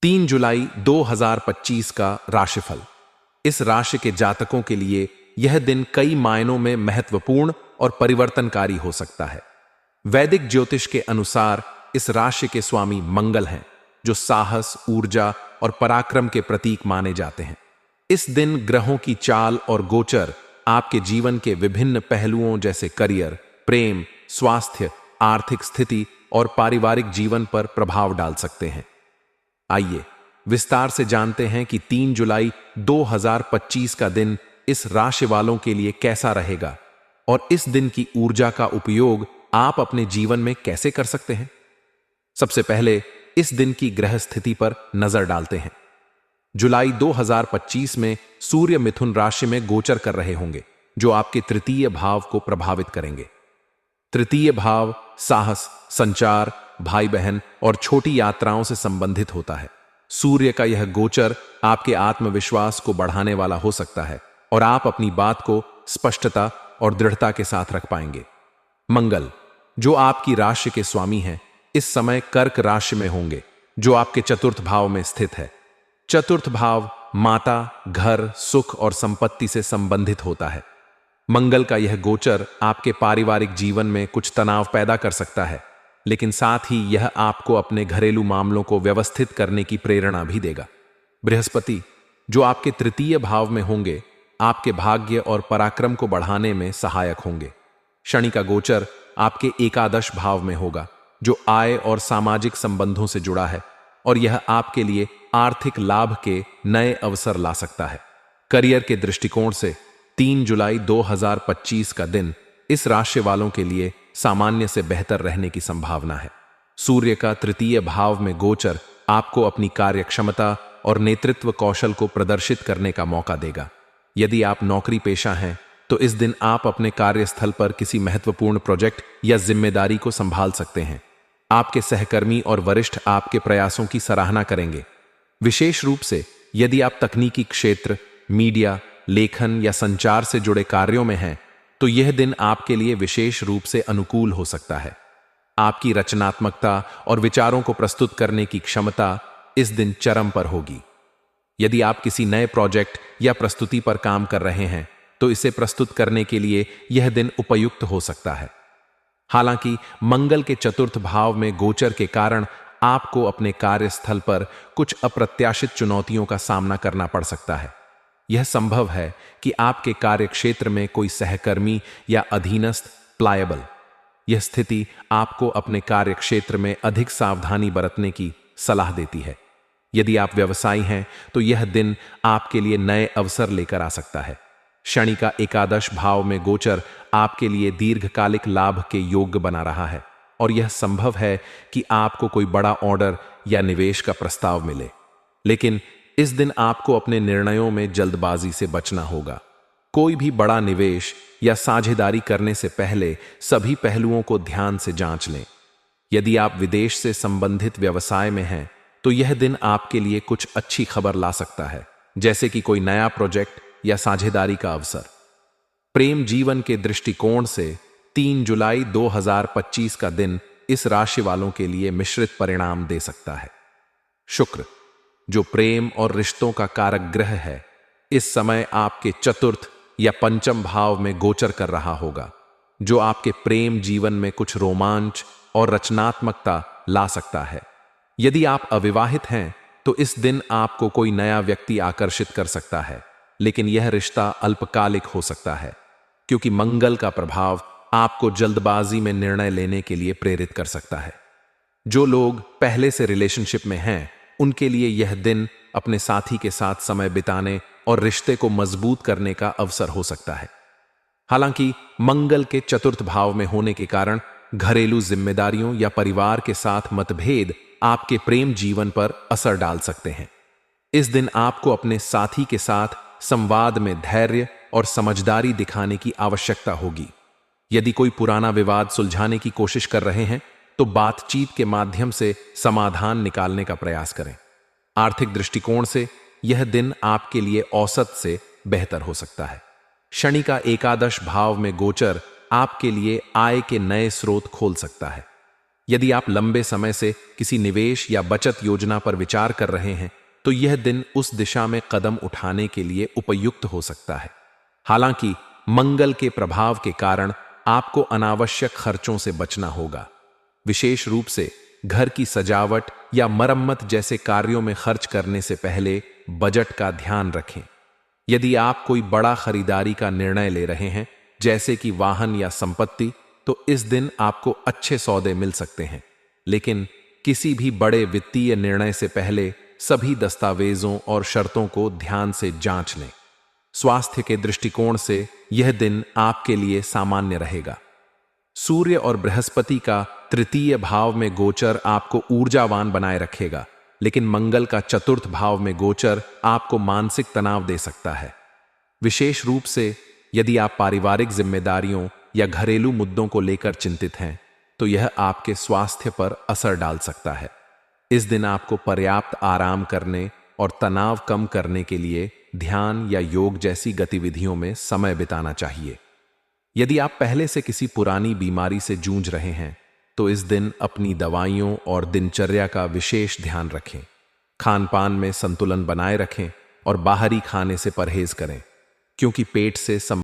3 जुलाई 2025 का राशिफल। इस राशि के जातकों के लिए यह दिन कई मायनों में महत्वपूर्ण और परिवर्तनकारी हो सकता है। वैदिक ज्योतिष के अनुसार इस राशि के स्वामी मंगल हैं, जो साहस, ऊर्जा और पराक्रम के प्रतीक माने जाते हैं। इस दिन ग्रहों की चाल और गोचर आपके जीवन के विभिन्न पहलुओं जैसे करियर, प्रेम, स्वास्थ्य, आर्थिक स्थिति और पारिवारिक जीवन पर प्रभाव डाल सकते हैं। आइए विस्तार से जानते हैं कि 3 जुलाई 2025 का दिन इस राशि वालों के लिए कैसा रहेगा और इस दिन की ऊर्जा का उपयोग आप अपने जीवन में कैसे कर सकते हैं। सबसे पहले इस दिन की ग्रह स्थिति पर नजर डालते हैं। जुलाई 2025 में सूर्य मिथुन राशि में गोचर कर रहे होंगे, जो आपके तृतीय भाव को प्रभावित करेंगे। तृतीय भाव साहस, संचार, भाई बहन और छोटी यात्राओं से संबंधित होता है। सूर्य का यह गोचर आपके आत्मविश्वास को बढ़ाने वाला हो सकता है और आप अपनी बात को स्पष्टता और दृढ़ता के साथ रख पाएंगे। मंगल, जो आपकी राशि के स्वामी हैं, इस समय कर्क राशि में होंगे, जो आपके चतुर्थ भाव में स्थित है। चतुर्थ भाव माता, घर, सुख और संपत्ति से संबंधित होता है। मंगल का यह गोचर आपके पारिवारिक जीवन में कुछ तनाव पैदा कर सकता है, लेकिन साथ ही यह आपको अपने घरेलू मामलों को व्यवस्थित करने की प्रेरणा भी देगा। बृहस्पति, जो आपके तृतीय भाव में होंगे, आपके भाग्य और पराक्रम को बढ़ाने में सहायक होंगे। शनि का गोचर आपके एकादश भाव में होगा, जो आय और सामाजिक संबंधों से जुड़ा है और यह आपके लिए आर्थिक लाभ के नए अवसर ला सकता है। करियर के दृष्टिकोण से 3 जुलाई 2025 का दिन इस राशि वालों के लिए सामान्य से बेहतर रहने की संभावना है। सूर्य का तृतीय भाव में गोचर आपको अपनी कार्यक्षमता और नेतृत्व कौशल को प्रदर्शित करने का मौका देगा। यदि आप नौकरी पेशा हैं, तो इस दिन आप अपने कार्यस्थल पर किसी महत्वपूर्ण प्रोजेक्ट या जिम्मेदारी को संभाल सकते हैं। आपके सहकर्मी और वरिष्ठ आपके प्रयासों की सराहना करेंगे। विशेष रूप से यदि आप तकनीकी क्षेत्र, मीडिया, लेखन या संचार से जुड़े कार्यों में हैं, तो यह दिन आपके लिए विशेष रूप से अनुकूल हो सकता है। आपकी रचनात्मकता और विचारों को प्रस्तुत करने की क्षमता इस दिन चरम पर होगी। यदि आप किसी नए प्रोजेक्ट या प्रस्तुति पर काम कर रहे हैं, तो इसे प्रस्तुत करने के लिए यह दिन उपयुक्त हो सकता है। हालांकि मंगल के चतुर्थ भाव में गोचर के कारण आपको अपने कार्यस्थल पर कुछ अप्रत्याशित चुनौतियों का सामना करना पड़ सकता है। यह संभव है कि आपके कार्यक्षेत्र में कोई सहकर्मी या अधीनस्थ प्लायबल। यह स्थिति आपको अपने कार्यक्षेत्र में अधिक सावधानी बरतने की सलाह देती है। यदि आप व्यवसायी हैं, तो यह दिन आपके लिए नए अवसर लेकर आ सकता है। शनि का एकादश भाव में गोचर आपके लिए दीर्घकालिक लाभ के योग्य बना रहा है और यह संभव है कि आपको कोई बड़ा ऑर्डर या निवेश का प्रस्ताव मिले। लेकिन इस दिन आपको अपने निर्णयों में जल्दबाजी से बचना होगा। कोई भी बड़ा निवेश या साझेदारी करने से पहले सभी पहलुओं को ध्यान से जांच लें। यदि आप विदेश से संबंधित व्यवसाय में हैं, तो यह दिन आपके लिए कुछ अच्छी खबर ला सकता है, जैसे कि कोई नया प्रोजेक्ट या साझेदारी का अवसर। प्रेम जीवन के दृष्टिकोण से 3 जुलाई 2025 का दिन इस राशि वालों के लिए मिश्रित परिणाम दे सकता है। शुक्र, जो प्रेम और रिश्तों का कारक ग्रह है, इस समय आपके चतुर्थ या पंचम भाव में गोचर कर रहा होगा, जो आपके प्रेम जीवन में कुछ रोमांच और रचनात्मकता ला सकता है। यदि आप अविवाहित हैं, तो इस दिन आपको कोई नया व्यक्ति आकर्षित कर सकता है, लेकिन यह रिश्ता अल्पकालिक हो सकता है, क्योंकि मंगल का प्रभाव आपको जल्दबाजी में निर्णय लेने के लिए प्रेरित कर सकता है। जो लोग पहले से रिलेशनशिप में हैं, उनके लिए यह दिन अपने साथी के साथ समय बिताने और रिश्ते को मजबूत करने का अवसर हो सकता है। हालांकि मंगल के चतुर्थ भाव में होने के कारण घरेलू जिम्मेदारियों या परिवार के साथ मतभेद आपके प्रेम जीवन पर असर डाल सकते हैं। इस दिन आपको अपने साथी के साथ संवाद में धैर्य और समझदारी दिखाने की आवश्यकता होगी। यदि कोई पुराना विवाद सुलझाने की कोशिश कर रहे हैं, तो बातचीत के माध्यम से समाधान निकालने का प्रयास करें। आर्थिक दृष्टिकोण से यह दिन आपके लिए औसत से बेहतर हो सकता है। शनि का एकादश भाव में गोचर आपके लिए आय के नए स्रोत खोल सकता है। यदि आप लंबे समय से किसी निवेश या बचत योजना पर विचार कर रहे हैं, तो यह दिन उस दिशा में कदम उठाने के लिए उपयुक्त हो सकता है। हालांकि मंगल के प्रभाव के कारण आपको अनावश्यक खर्चों से बचना होगा। विशेष रूप से घर की सजावट या मरम्मत जैसे कार्यों में खर्च करने से पहले बजट का ध्यान रखें। यदि आप कोई बड़ा खरीदारी का निर्णय ले रहे हैं, जैसे कि वाहन या संपत्ति, तो इस दिन आपको अच्छे सौदे मिल सकते हैं। लेकिन किसी भी बड़े वित्तीय निर्णय से पहले सभी दस्तावेजों और शर्तों को ध्यान से जांच लें। स्वास्थ्य के दृष्टिकोण से यह दिन आपके लिए सामान्य रहेगा। सूर्य और बृहस्पति का तृतीय भाव में गोचर आपको ऊर्जावान बनाए रखेगा, लेकिन मंगल का चतुर्थ भाव में गोचर आपको मानसिक तनाव दे सकता है। विशेष रूप से यदि आप पारिवारिक जिम्मेदारियों या घरेलू मुद्दों को लेकर चिंतित हैं, तो यह आपके स्वास्थ्य पर असर डाल सकता है। इस दिन आपको पर्याप्त आराम करने और तनाव कम करने के लिए ध्यान या योग जैसी गतिविधियों में समय बिताना चाहिए। यदि आप पहले से किसी पुरानी बीमारी से जूझ रहे हैं, तो इस दिन अपनी दवाइयों और दिनचर्या का विशेष ध्यान रखें। खान पान में संतुलन बनाए रखें और बाहरी खाने से परहेज करें, क्योंकि पेट से